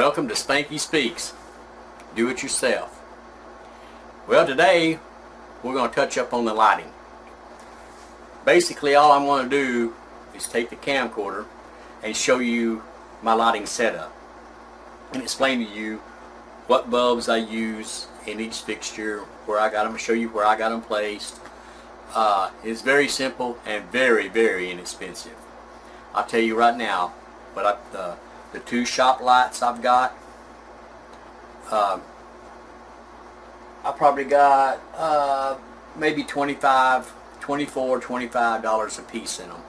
Welcome to Spanky Speaks. Do it yourself. Well, today we're going to touch up on the lighting. Basically, all I'm going to do is take the camcorder and show you my lighting setup and explain to you what bulbs I use in each fixture, where I got them, show you where I got them placed. It's very simple and very, very inexpensive. I'll tell you right now, but the two shop lights I've got, I probably got maybe $25 a piece in them.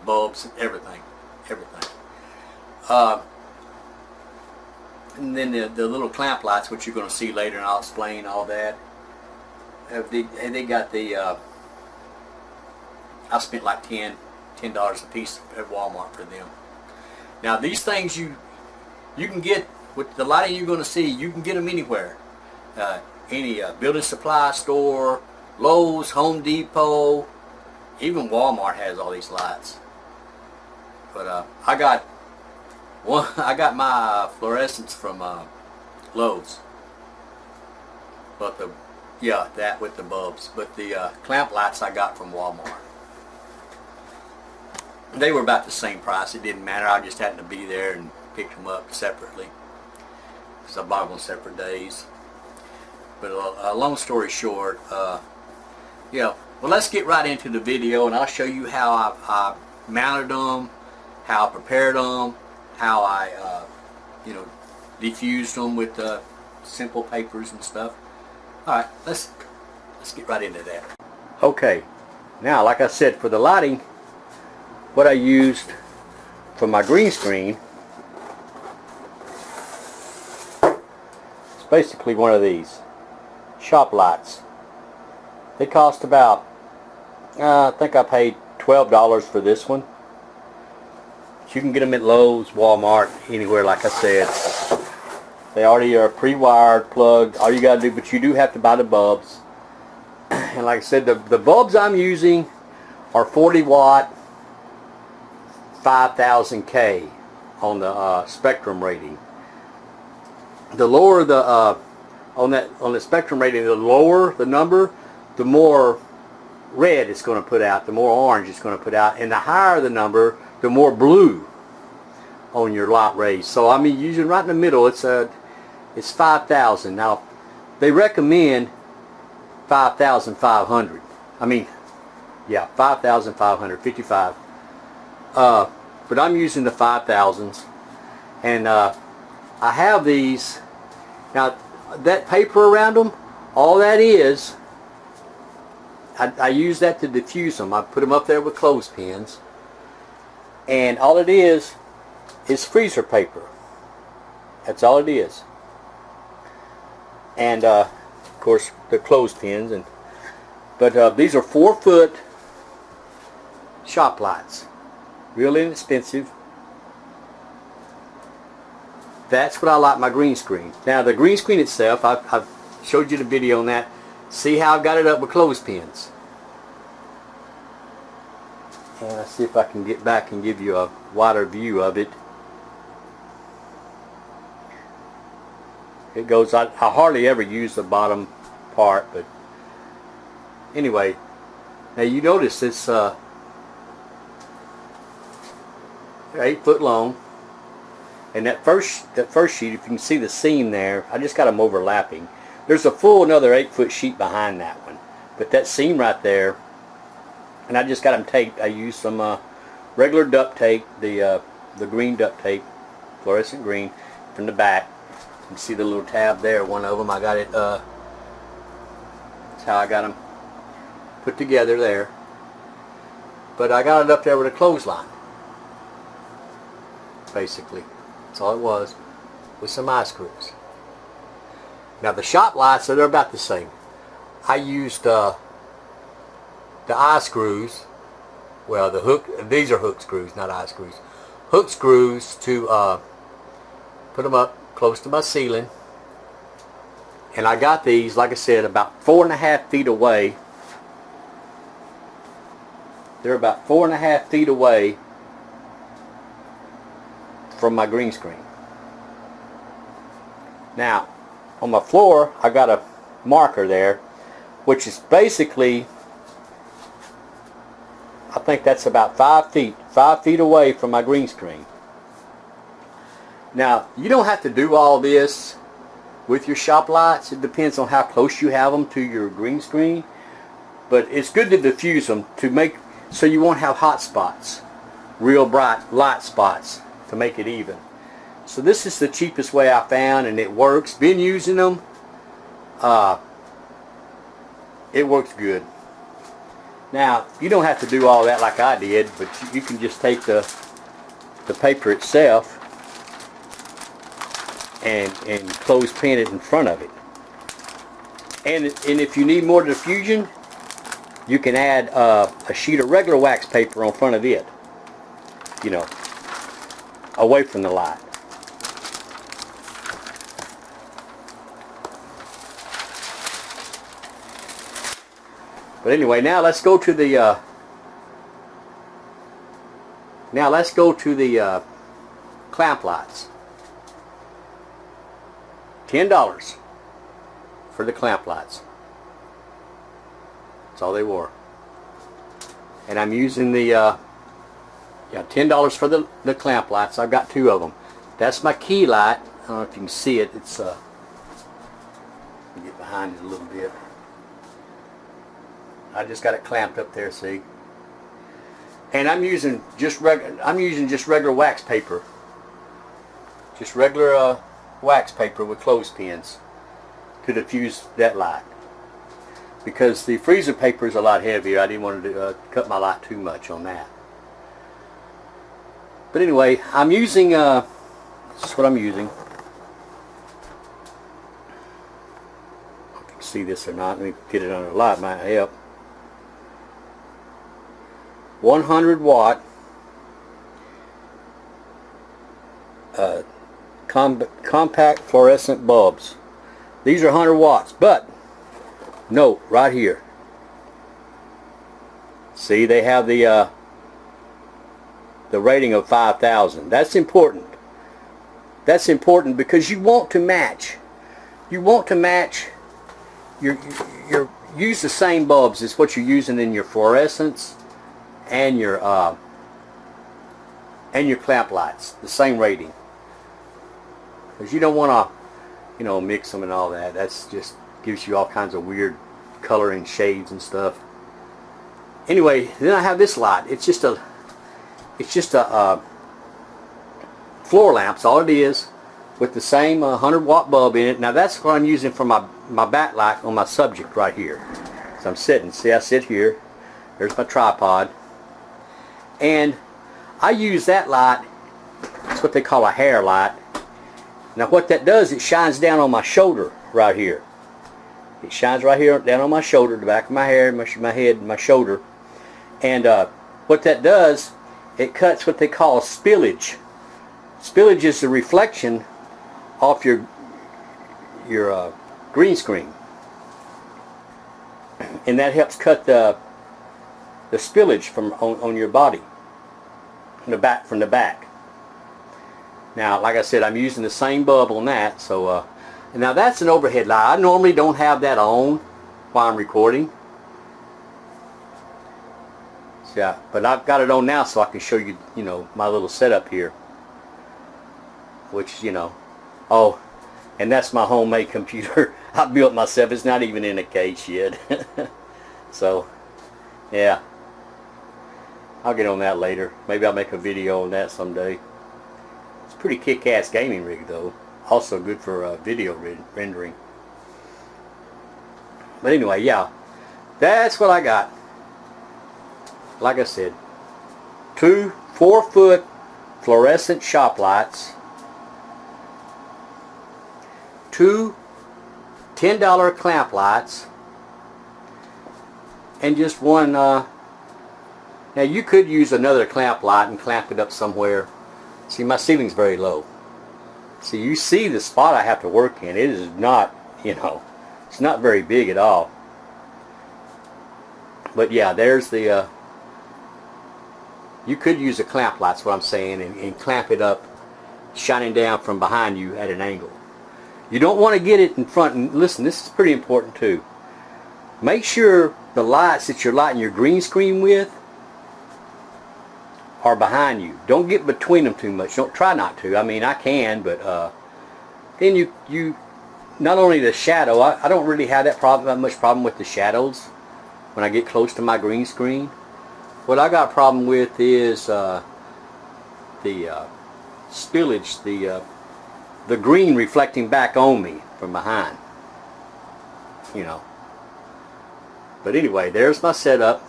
Bulbs, everything. And then the little clamp lights, which you're going to see later, and I'll explain all that. They got the, I spent like $10 a piece at Walmart for them. Now these things you can get, with the lighting you're going to see, you can get them anywhere. Any building supply store, Lowe's, Home Depot, even Walmart has all these lights. But I got my fluorescents from Lowe's. But that with the bulbs. But the clamp lights I got from Walmart. They were about the same price. It didn't matter. I just happened to be there and picked them up separately, because I bought them on separate days. But long story short, well, let's get right into the video, and I'll show you how I mounted them, how I prepared them, how I diffused them with simple papers and stuff. All right, let's get right into that. Okay, now like I said, for the lighting, what I used for my green screen is basically one of these shop lights. They cost about, I think I paid $12 for this one. You can get them at Lowe's, Walmart, anywhere. Like I said, they already are pre-wired, plugged. All you got to do, but you do have to buy the bulbs. And like I said, the bulbs I'm using are 40 watt 5000K on the spectrum rating. The lower the on the spectrum rating, the lower the number, the more red it's going to put out, the more orange it's going to put out, and the higher the number, the more blue on your light rays. So I mean, using right in the middle, it's 5,000. Now they recommend 5,500. I mean, yeah, 5,555. But I'm using the 5,000s, and I have these. Now that paper around them, all that is, I use that to diffuse them. I put them up there with clothespins, and all it is freezer paper. That's all it is. And of course the clothespins, but these are 4-foot shop lights. Real inexpensive. That's what I like my green screen. Now the green screen itself, I've showed you the video on that. See how I've got it up with clothespins. And let's see if I can get back and give you a wider view of it. It goes, I hardly ever use the bottom part, but anyway. Now you notice it's 8 foot long, and that first sheet, if you can see the seam there, I just got them overlapping. There's a full another 8-foot sheet behind that one, but that seam right there, and I just got them taped. I used some regular duct tape, the green duct tape, fluorescent green, from the back. You can see the little tab there, one of them. I got it, that's how I got them put together there. But I got it up there with a clothesline. Basically, that's all it was, with some eye screws. Now the shop lights, they're about the same. I used the eye screws, well, the hook, these are hook screws, not eye screws. Hook screws to put them up close to my ceiling. And I got these, like I said, about 4.5 feet away. They're about 4.5 feet away from my green screen. Now, on my floor, I got a marker there, which is basically, I think that's about 5 feet away from my green screen. Now, you don't have to do all this with your shop lights. It depends on how close you have them to your green screen. But it's good to diffuse them to make so you won't have hot spots, real bright light spots, to make it even. So this is the cheapest way I found, and it works. Been using them. It works good. Now, you don't have to do all that like I did, but you can just take the paper itself and close pin it in front of it. And if you need more diffusion, you can add a sheet of regular wax paper on front of it, you know, away from the light. But anyway, now let's go to the clamp lights. $10 for the clamp lights. That's all they were. And I'm using the $10 for the clamp lights. I've got 2 of them. That's my key light. I don't know if you can see it. It's let me get behind it a little bit. I just got it clamped up there, see? And I'm using just regular wax paper. Just regular wax paper with clothespins to diffuse that light. Because the freezer paper is a lot heavier. I didn't want to cut my light too much on that. But anyway, I'm using, this is what I'm using. If you can see this or not, let me get it under the light, might help. 100 watt compact fluorescent bulbs. These are 100 watts, but note right here, see, they have the rating of 5,000. That's important. That's important because you want to match. You want to match your use the same bulbs as what you're using in your fluorescents and your clamp lights, the same rating. Because you don't want to, you know, mix them and all that. That's just gives you all kinds of weird color and shades and stuff. Anyway, then I have this light. It's just a floor lamp. That's all it is, with the same 100 watt bulb in it. Now that's what I'm using for my backlight on my subject right here. So I'm sitting. See, I sit here. There's my tripod. And I use that light. It's what they call a hair light. Now what that does, it shines down on my shoulder right here. It shines right here down on my shoulder, the back of my hair, my head, my shoulder. And what that does, it cuts what they call spillage. Spillage is the reflection off your green screen. And that helps cut the spillage from on your body from the back. Now, like I said, I'm using the same bulb on that. So and now that's an overhead light. I normally don't have that on while I'm recording. So, yeah, but I've got it on now so I can show you, you know, my little setup here. Which, you know, oh, and that's my homemade computer. I built myself. It's not even in a case yet. So, yeah. I'll get on that later. Maybe I'll make a video on that someday. It's a pretty kick-ass gaming rig though. Also good for video rendering. But anyway, yeah. That's what I got. Like I said, 2 4-foot fluorescent shop lights. 2 $10 clamp lights. And just one, now you could use another clamp light and clamp it up somewhere. See, my ceiling's very low. See, you see the spot I have to work in. It is not, you know, it's not very big at all. But yeah, there's the, you could use a clamp light, that's what I'm saying, and clamp it up, shining down from behind you at an angle. You don't want to get it in front. And listen, this is pretty important too. Make sure the lights that you're lighting your green screen with are behind you. Don't get between them too much. Don't try not to. I mean, I can, but then you not only the shadow. I don't really have that much problem with the shadows when I get close to my green screen. What I got a problem with is the spillage, the green reflecting back on me from behind. You know. But anyway, there's my setup.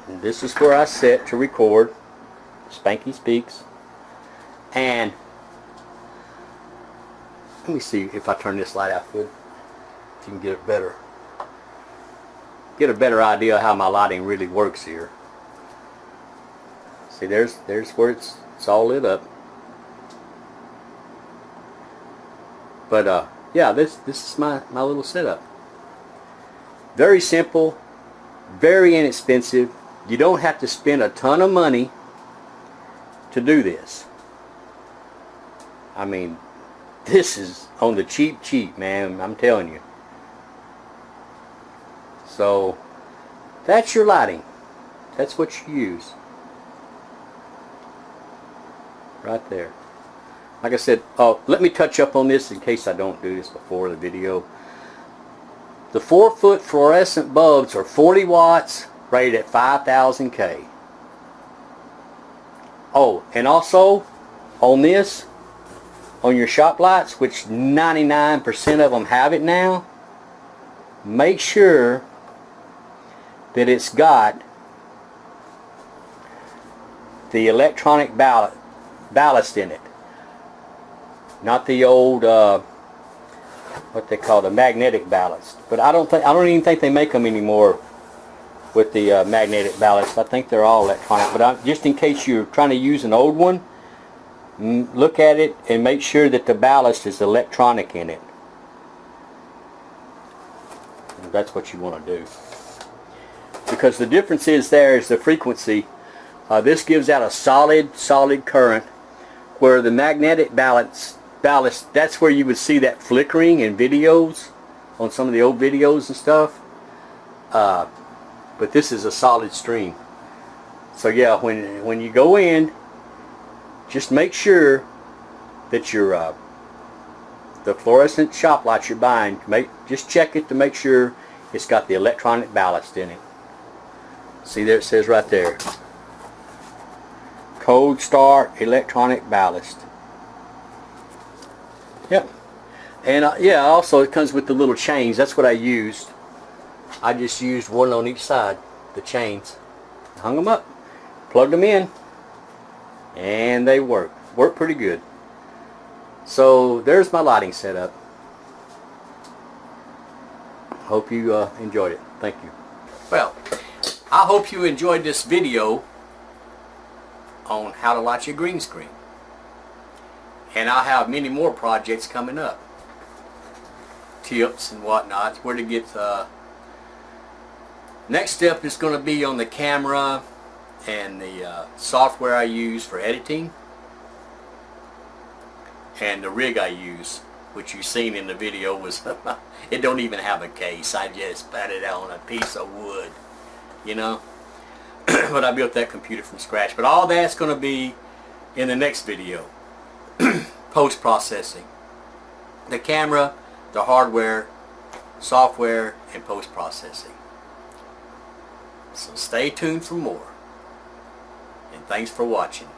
And this is where I set to record. Spanky Speaks. And let me see if I turn this light out good. If you can get a better idea how my lighting really works here. See, there's where it's all lit up. But yeah, this is my little setup. Very simple, very inexpensive. You don't have to spend a ton of money to do this. I mean, this is on the cheap, man. I'm telling you. So that's your lighting. That's what you use. Right there. Like I said, let me touch up on this in case I don't do this before the video. The 4-foot fluorescent bulbs are 40 watts, rated at 5,000 K. Oh, and also on this, on your shop lights, which 99% of them have it now, make sure that it's got the electronic ballast in it. Not the old what they call the magnetic ballast. But I don't even think they make them anymore with the magnetic ballast. I think they're all electronic. But just in case you're trying to use an old one, look at it and make sure that the ballast is electronic in it. And that's what you want to do. Because the difference is there is the frequency. This gives out a solid current, where the magnetic ballast, that's where you would see that flickering in videos, on some of the old videos and stuff. But this is a solid stream. So yeah, when you go in, just make sure that your the fluorescent shop lights you're buying, just check it to make sure it's got the electronic ballast in it. See there, it says right there, Cold Start electronic ballast. Yep. And yeah, also it comes with the little chains. That's what I used. I just used one on each side, the chains. Hung them up, plugged them in, and they work pretty good. So there's my lighting setup. Hope you enjoyed it. Thank you. Well, I hope you enjoyed this video on how to light your green screen. And I'll have many more projects coming up. Tips and whatnot. Where to get next step is going to be on the camera and the software I use for editing. And the rig I use, which you've seen in the video, was it don't even have a case. I just put it on a piece of wood, you know. But I built that computer from scratch. But all that's going to be in the next video. Post-processing. The camera, the hardware, software, and post-processing. So stay tuned for more. And thanks for watching.